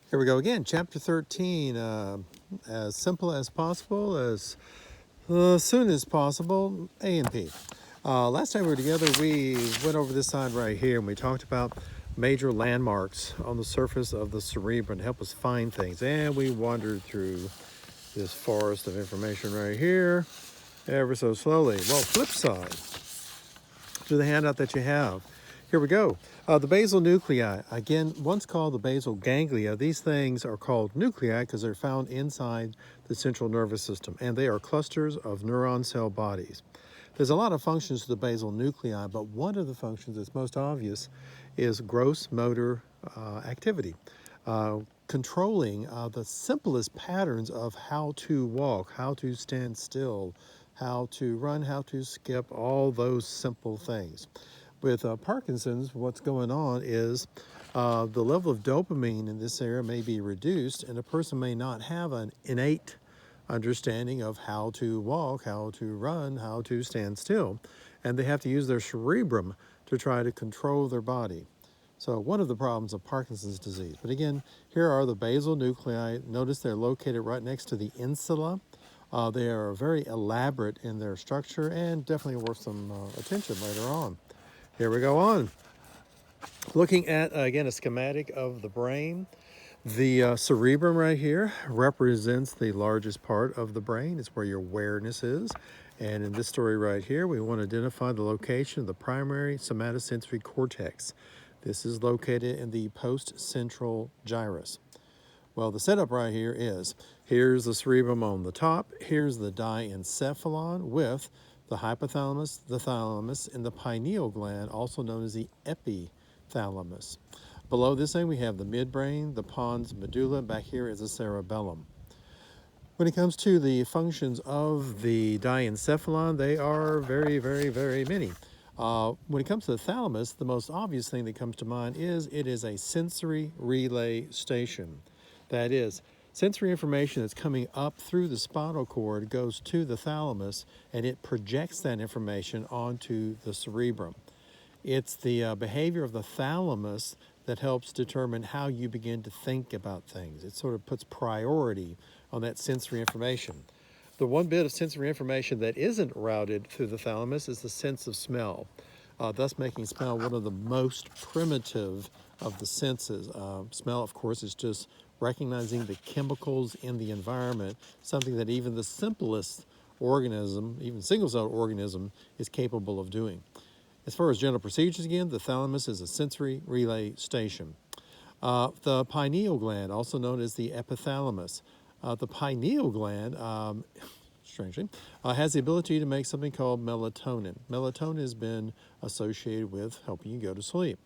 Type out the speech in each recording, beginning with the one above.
Here we go again, chapter 13, as simple as possible, as soon as possible, A and P. Last time we were together, we went over this side right here, and we talked about major landmarks on the surface of the cerebrum to help us find things. And we wandered through this forest of information right here, ever so slowly. Well, flip side to the handout that you have. Here we go. The basal nuclei, again, once called the basal ganglia, these things are called nuclei because they're found inside the central nervous system, and they are clusters of neuron cell bodies. There's a lot of functions to the basal nuclei, but one of the functions that's most obvious is gross motor activity, controlling the simplest patterns of how to walk, how to stand still, how to run, how to skip, all those simple things. With Parkinson's, what's going on is the level of dopamine in this area may be reduced, and a person may not have an innate understanding of how to walk, how to run, how to stand still, and they have to use their cerebrum to try to control their body. So one of the problems of Parkinson's disease. But again, here are the basal nuclei. Notice they're located right next to the insula. They are very elaborate in their structure and definitely worth some attention later on. Here we go on. Looking at, again, a schematic of the brain. The cerebrum right here represents the largest part of the brain. It's where your awareness is. And in this story right here, we want to identify the location of the primary somatosensory cortex. This is located in the postcentral gyrus. Well, the setup right here is, here's the cerebrum on the top, here's the diencephalon with the hypothalamus, the thalamus, and the pineal gland, also known as the epithalamus. Below this thing, we have the midbrain, the pons medulla. Back here is the cerebellum. When it comes to the functions of the diencephalon, they are very, very, very many. When it comes to the thalamus, the most obvious thing that comes to mind is it is a sensory relay station. That is, sensory information that's coming up through the spinal cord goes to the thalamus, and it projects that information onto the cerebrum. It's the behavior of the thalamus that helps determine how you begin to think about things. It sort of puts priority on that sensory information. The one bit of sensory information that isn't routed through the thalamus is the sense of smell, thus making smell one of the most primitive of the senses. Smell, of course, is just recognizing the chemicals in the environment, something that even the simplest organism, even single-celled organism, is capable of doing. As far as general procedures, again, the thalamus is a sensory relay station. The pineal gland, also known as the epithalamus. The pineal gland, strangely, has the ability to make something called melatonin. Melatonin has been associated with helping you go to sleep.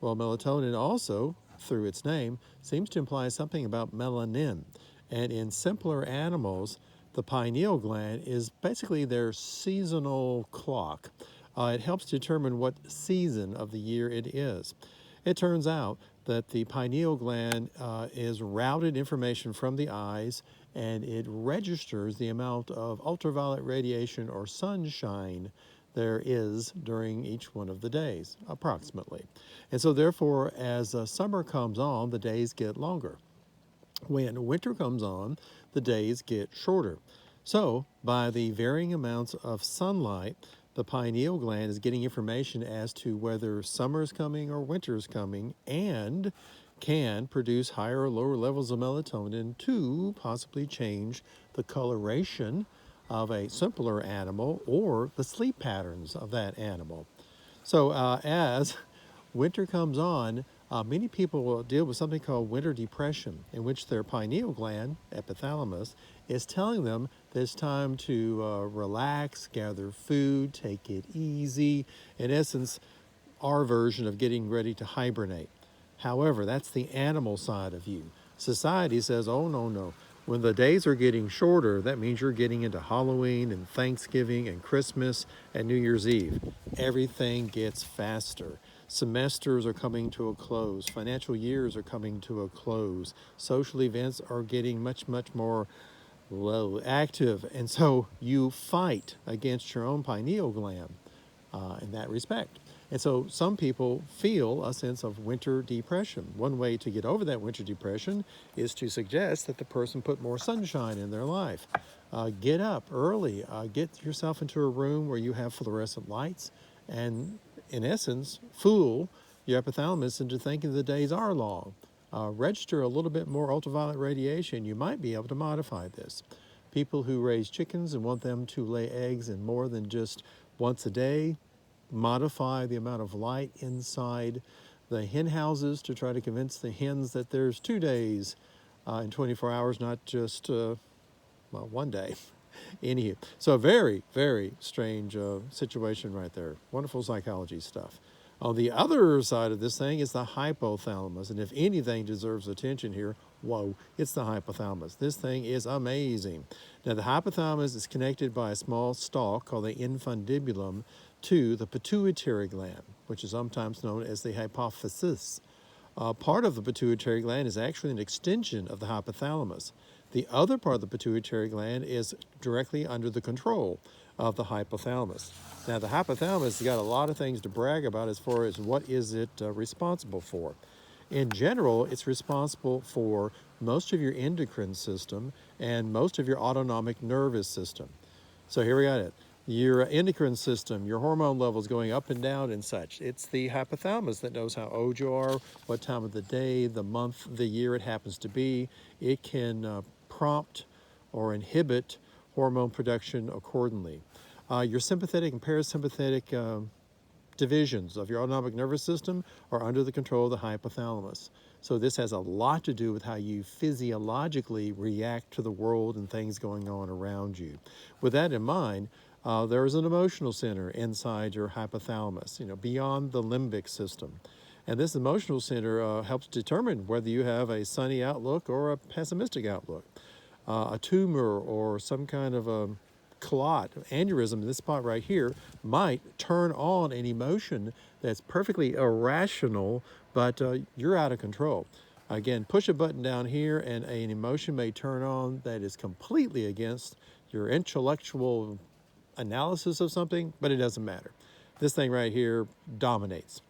Well, melatonin also, through its name, seems to imply something about melanin. And in simpler animals, the pineal gland is basically their seasonal clock. It helps determine what season of the year it is. It turns out that the pineal gland is routed information from the eyes, and it registers the amount of ultraviolet radiation or sunshine there is during each one of the days, approximately. And so therefore, as summer comes on, the days get longer. When winter comes on, the days get shorter. So by the varying amounts of sunlight, the pineal gland is getting information as to whether summer is coming or winter is coming, and can produce higher or lower levels of melatonin to possibly change the coloration of a simpler animal or the sleep patterns of that animal. So as winter comes on, many people will deal with something called winter depression, in which their pineal gland, epithalamus, is telling them that it's time to relax, gather food, take it easy. In essence, our version of getting ready to hibernate. However, that's the animal side of you. Society says, oh, no, no. When the days are getting shorter, that means you're getting into Halloween and Thanksgiving and Christmas and New Year's Eve. Everything gets faster. Semesters are coming to a close. Financial years are coming to a close. Social events are getting much, much more active. And so you fight against your own pineal gland in that respect. And so some people feel a sense of winter depression. One way to get over that winter depression is to suggest that the person put more sunshine in their life. Get up early, get yourself into a room where you have fluorescent lights, and in essence, fool your hypothalamus into thinking the days are long. Register a little bit more ultraviolet radiation. You might be able to modify this. People who raise chickens and want them to lay eggs in more than just once a day, modify the amount of light inside the hen houses to try to convince the hens that there's 2 days in 24 hours, not just one day. Anywho, so a very, very strange situation right there. Wonderful psychology stuff. On the other side of this thing is the hypothalamus. And if anything deserves attention here, whoa, it's the hypothalamus. This thing is amazing. Now, the hypothalamus is connected by a small stalk called the infundibulum to the pituitary gland, which is sometimes known as the hypophysis. Part of the pituitary gland is actually an extension of the hypothalamus. The other part of the pituitary gland is directly under the control of the hypothalamus. Now, the hypothalamus has got a lot of things to brag about as far as what is it responsible for. In general, it's responsible for most of your endocrine system and most of your autonomic nervous system. So here we got it. Your endocrine system, your hormone levels going up and down and such. It's the hypothalamus that knows how old you are, what time of the day, the month, the year it happens to be. It can prompt or inhibit hormone production accordingly. Your sympathetic and parasympathetic divisions of your autonomic nervous system are under the control of the hypothalamus. So this has a lot to do with how you physiologically react to the world and things going on around you. With that in mind, there is an emotional center inside your hypothalamus, beyond the limbic system. And this emotional center helps determine whether you have a sunny outlook or a pessimistic outlook. A tumor or some kind of a clot, aneurysm in this spot right here might turn on an emotion that's perfectly irrational, but you're out of control. Again, push a button down here and an emotion may turn on that is completely against your intellectual analysis of something, but it doesn't matter. This thing right here dominates.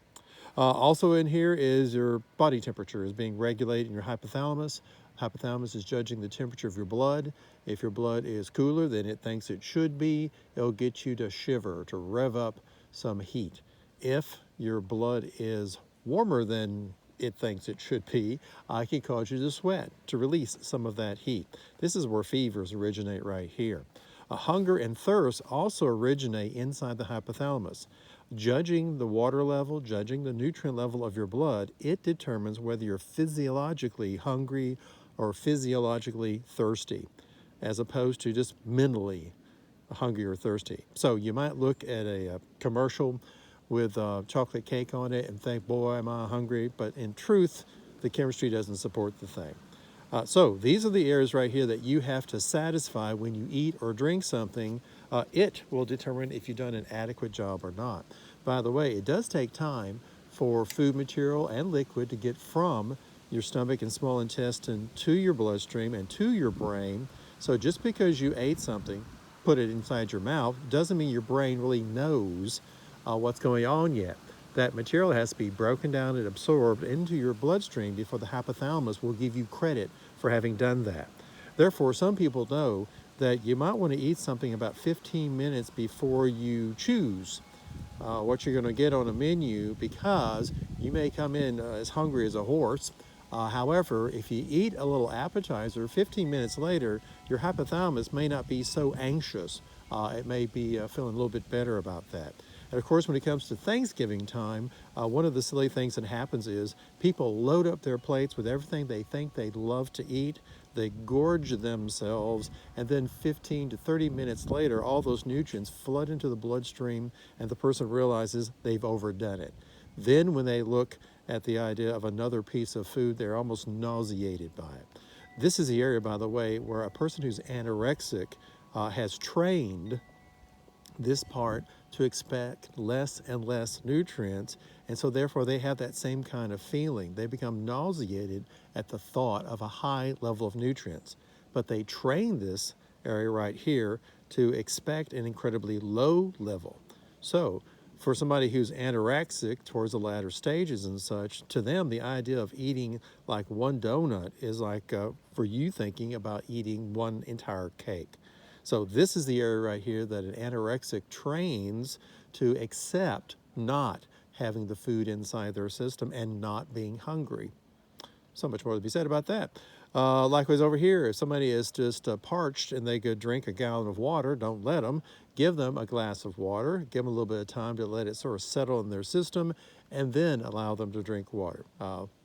Also in here is your body temperature is being regulated in your hypothalamus. Hypothalamus is judging the temperature of your blood. If your blood is cooler than it thinks it should be, it'll get you to shiver, to rev up some heat. If your blood is warmer than it thinks it should be, it can cause you to sweat, to release some of that heat. This is where fevers originate right here. Hunger and thirst also originate inside the hypothalamus. Judging the water level, judging the nutrient level of your blood, it determines whether you're physiologically hungry or physiologically thirsty, as opposed to just mentally hungry or thirsty. So you might look at a commercial with chocolate cake on it and think, boy, am I hungry, but in truth, the chemistry doesn't support the thing. So these are the areas right here that you have to satisfy when you eat or drink something. It will determine if you've done an adequate job or not. By the way, it does take time for food material and liquid to get from your stomach and small intestine to your bloodstream and to your brain. So just because you ate something, put it inside your mouth, doesn't mean your brain really knows what's going on yet. That material has to be broken down and absorbed into your bloodstream before the hypothalamus will give you credit for having done that. Therefore, some people know that you might want to eat something about 15 minutes before you choose what you're going to get on a menu, because you may come in as hungry as a horse. However, if you eat a little appetizer, 15 minutes later, your hypothalamus may not be so anxious. It may be feeling a little bit better about that. And of course, when it comes to Thanksgiving time, one of the silly things that happens is people load up their plates with everything they think they'd love to eat. They gorge themselves, and then 15 to 30 minutes later, all those nutrients flood into the bloodstream, and the person realizes they've overdone it. Then when they look at the idea of another piece of food, they're almost nauseated by it. This is the area, by the way, where a person who's anorexic has trained this part to expect less and less nutrients, and so therefore they have that same kind of feeling. They become nauseated at the thought of a high level of nutrients, but they train this area right here to expect an incredibly low level. So For somebody who's anorexic towards the latter stages and such, to them, the idea of eating like one donut is like for you thinking about eating one entire cake. So this is the area right here that an anorexic trains to accept not having the food inside their system and not being hungry. So much more to be said about that. Likewise over here, if somebody is just parched and they could drink a gallon of water, don't let them. Give them a glass of water, give them a little bit of time to let it sort of settle in their system, and then allow them to drink water.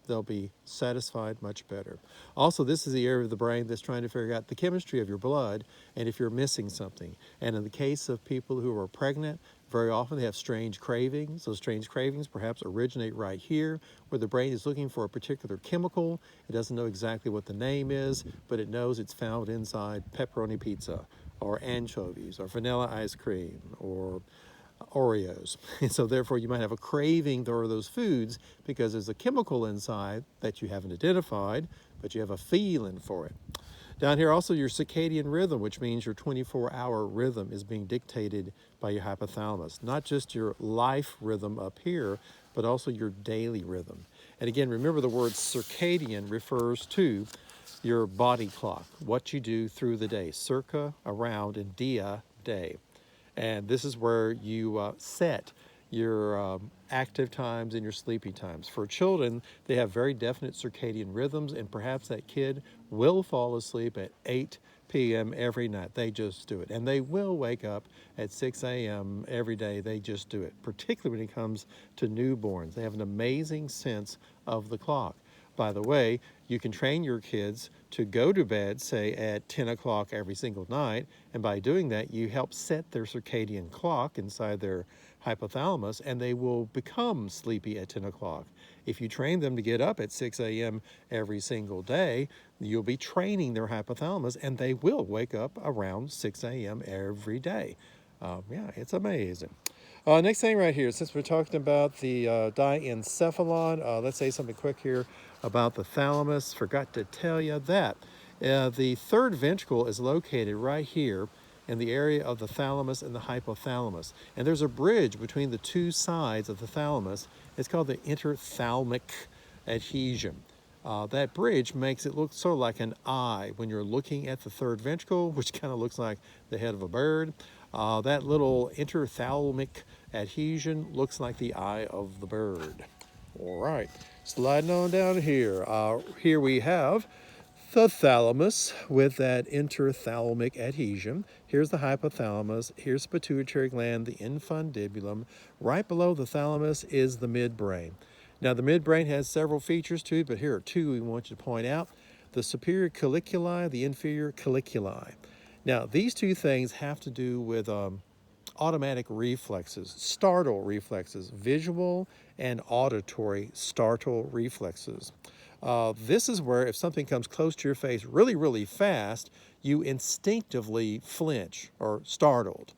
They'll be satisfied much better. Also, this is the area of the brain that's trying to figure out the chemistry of your blood and if you're missing something. And in the case of people who are pregnant, very often they have strange cravings. Those strange cravings perhaps originate right here, where the brain is looking for a particular chemical. It doesn't know exactly what the name is, but it knows it's found inside pepperoni pizza, or anchovies, or vanilla ice cream, or Oreos. And so therefore you might have a craving for those foods because there's a chemical inside that you haven't identified, but you have a feeling for it. Down here also your circadian rhythm, which means your 24-hour rhythm is being dictated by your hypothalamus. Not just your life rhythm up here, but also your daily rhythm. And again, remember the word circadian refers to your body clock, what you do through the day. Circa, around, and dia, day. And this is where you set your active times and your sleepy times. For children, they have very definite circadian rhythms, and perhaps that kid will fall asleep at 8 p.m. every night. They just do it. And they will wake up at 6 a.m. every day. They just do it, particularly when it comes to newborns. They have an amazing sense of the clock. By the way, you can train your kids to go to bed, say, at 10 o'clock every single night, and by doing that, you help set their circadian clock inside their hypothalamus, and they will become sleepy at 10 o'clock. If you train them to get up at 6 a.m. every single day, you'll be training their hypothalamus, and they will wake up around 6 a.m. every day. Yeah, it's amazing. Next thing right here, since we're talking about the diencephalon, let's say something quick here about the thalamus. Forgot to tell you that the third ventricle is located right here in the area of the thalamus and the hypothalamus. And there's a bridge between the two sides of the thalamus. It's called the interthalamic adhesion. That bridge makes it look sort of like an eye when you're looking at the third ventricle, which kind of looks like the head of a bird. That little interthalamic adhesion looks like the eye of the bird. All right, sliding on down here. Here we have the thalamus with that interthalamic adhesion. Here's the hypothalamus. Here's the pituitary gland, the infundibulum. Right below the thalamus is the midbrain. Now, the midbrain has several features to it, but here are two we want you to point out. The superior colliculi, the inferior colliculi. Now, these two things have to do with automatic reflexes, startle reflexes, visual and auditory startle reflexes. This is where if something comes close to your face really, really fast, you instinctively flinch or startled.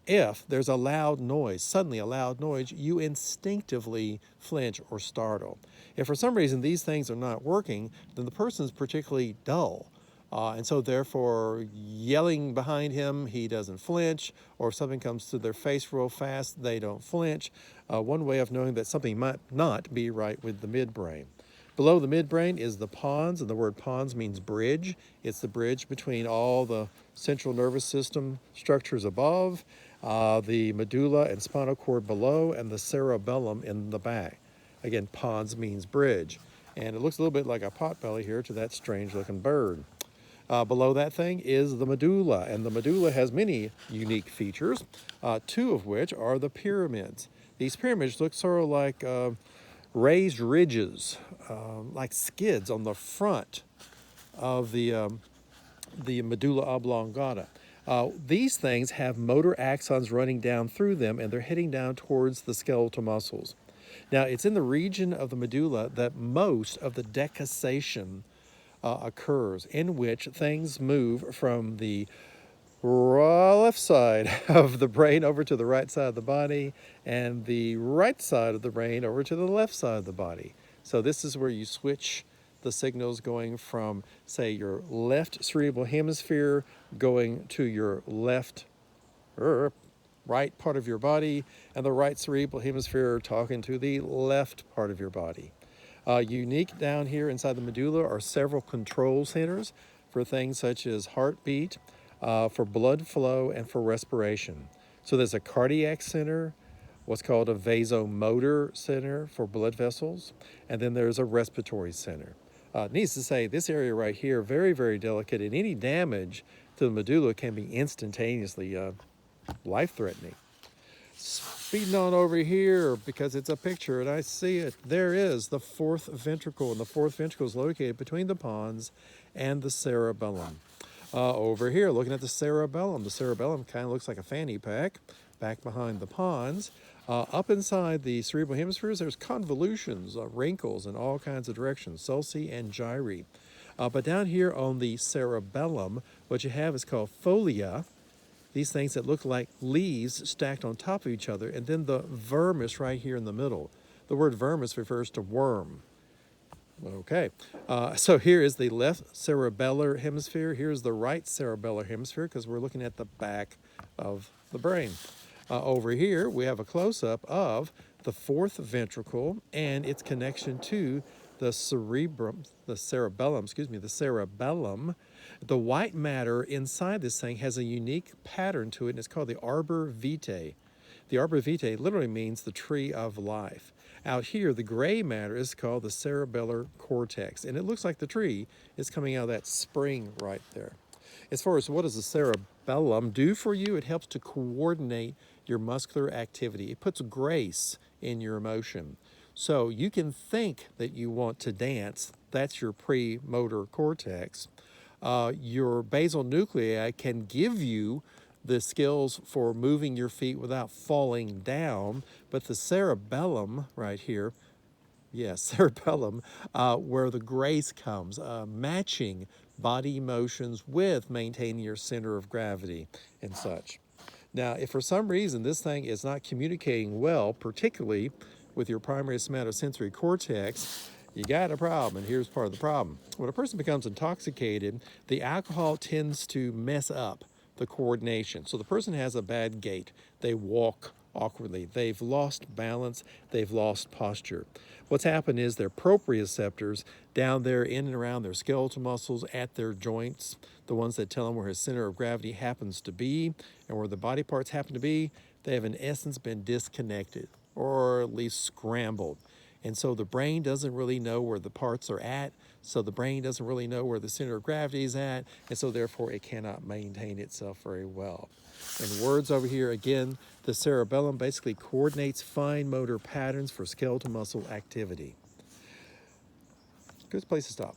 If there's a loud noise, suddenly a loud noise, you instinctively flinch or startle. If for some reason these things are not working, then the person's particularly dull. And so therefore, yelling behind him, he doesn't flinch, or if something comes to their face real fast, they don't flinch. One way of knowing that something might not be right with the midbrain. Below the midbrain is the pons, and the word pons means bridge. It's the bridge between all the central nervous system structures above, the medulla and spinal cord below, and the cerebellum in the back. Again, pons means bridge. And it looks a little bit like a potbelly here to that strange-looking bird. Below that thing is the medulla, and the medulla has many unique features, two of which are the pyramids. These pyramids look sort of like raised ridges, like skids on the front of the medulla oblongata. These things have motor axons running down through them, and they're heading down towards the skeletal muscles. Now, it's in the region of the medulla that most of the decussation occurs, in which things move from the left side of the brain over to the right side of the body, and the right side of the brain over to the left side of the body. So this is where you switch the signals going from, say, your left cerebral hemisphere going to your left right part of your body, and the right cerebral hemisphere talking to the left part of your body. Unique down here inside the medulla are several control centers for things such as heartbeat, for blood flow, and for respiration. So there's a cardiac center, what's called a vasomotor center for blood vessels, and then there's a respiratory center. Needs to say, this area right here, very, very delicate, and any damage to the medulla can be instantaneously life-threatening. Speeding on over here because it's a picture and I see it. There is the fourth ventricle, and the fourth ventricle is located between the pons and the cerebellum. Over here, looking at the cerebellum kind of looks like a fanny pack back behind the pons. Up inside the cerebral hemispheres, there's convolutions, wrinkles in all kinds of directions, sulci and gyri. But down here on the cerebellum, what you have is called folia, these things that look like leaves stacked on top of each other, and then the vermis right here in the middle. The word vermis refers to worm. Okay, so here is the left cerebellar hemisphere. Here's the right cerebellar hemisphere because we're looking at the back of the brain. Over here, we have a close-up of the fourth ventricle and its connection to the cerebrum, the cerebellum. The white matter inside this thing has a unique pattern to it, and it's called the arbor vitae. The arbor vitae literally means the tree of life. Out here, the gray matter is called the cerebellar cortex, and it looks like the tree is coming out of that spring right there. As far as what does the cerebellum do for you, it helps to coordinate your muscular activity. It puts grace in your emotion. So you can think that you want to dance. That's your premotor cortex. Your basal nuclei can give you the skills for moving your feet without falling down, but the cerebellum right here, yes, cerebellum, where the grace comes, matching body emotions with maintaining your center of gravity and such. Now, if for some reason this thing is not communicating well, particularly with your primary somatosensory cortex, you got a problem, and here's part of the problem. When a person becomes intoxicated, the alcohol tends to mess up the coordination. So the person has a bad gait. They walk awkwardly. They've lost balance. They've lost posture. What's happened is their proprioceptors down there in and around their skeletal muscles at their joints, the ones that tell them where his center of gravity happens to be and where the body parts happen to be, they have in essence been disconnected or at least scrambled. And so the brain doesn't really know where the parts are at, so the brain doesn't really know where the center of gravity is at, and so therefore it cannot maintain itself very well. In words over here, again, the cerebellum basically coordinates fine motor patterns for skeletal muscle activity. Good place to stop.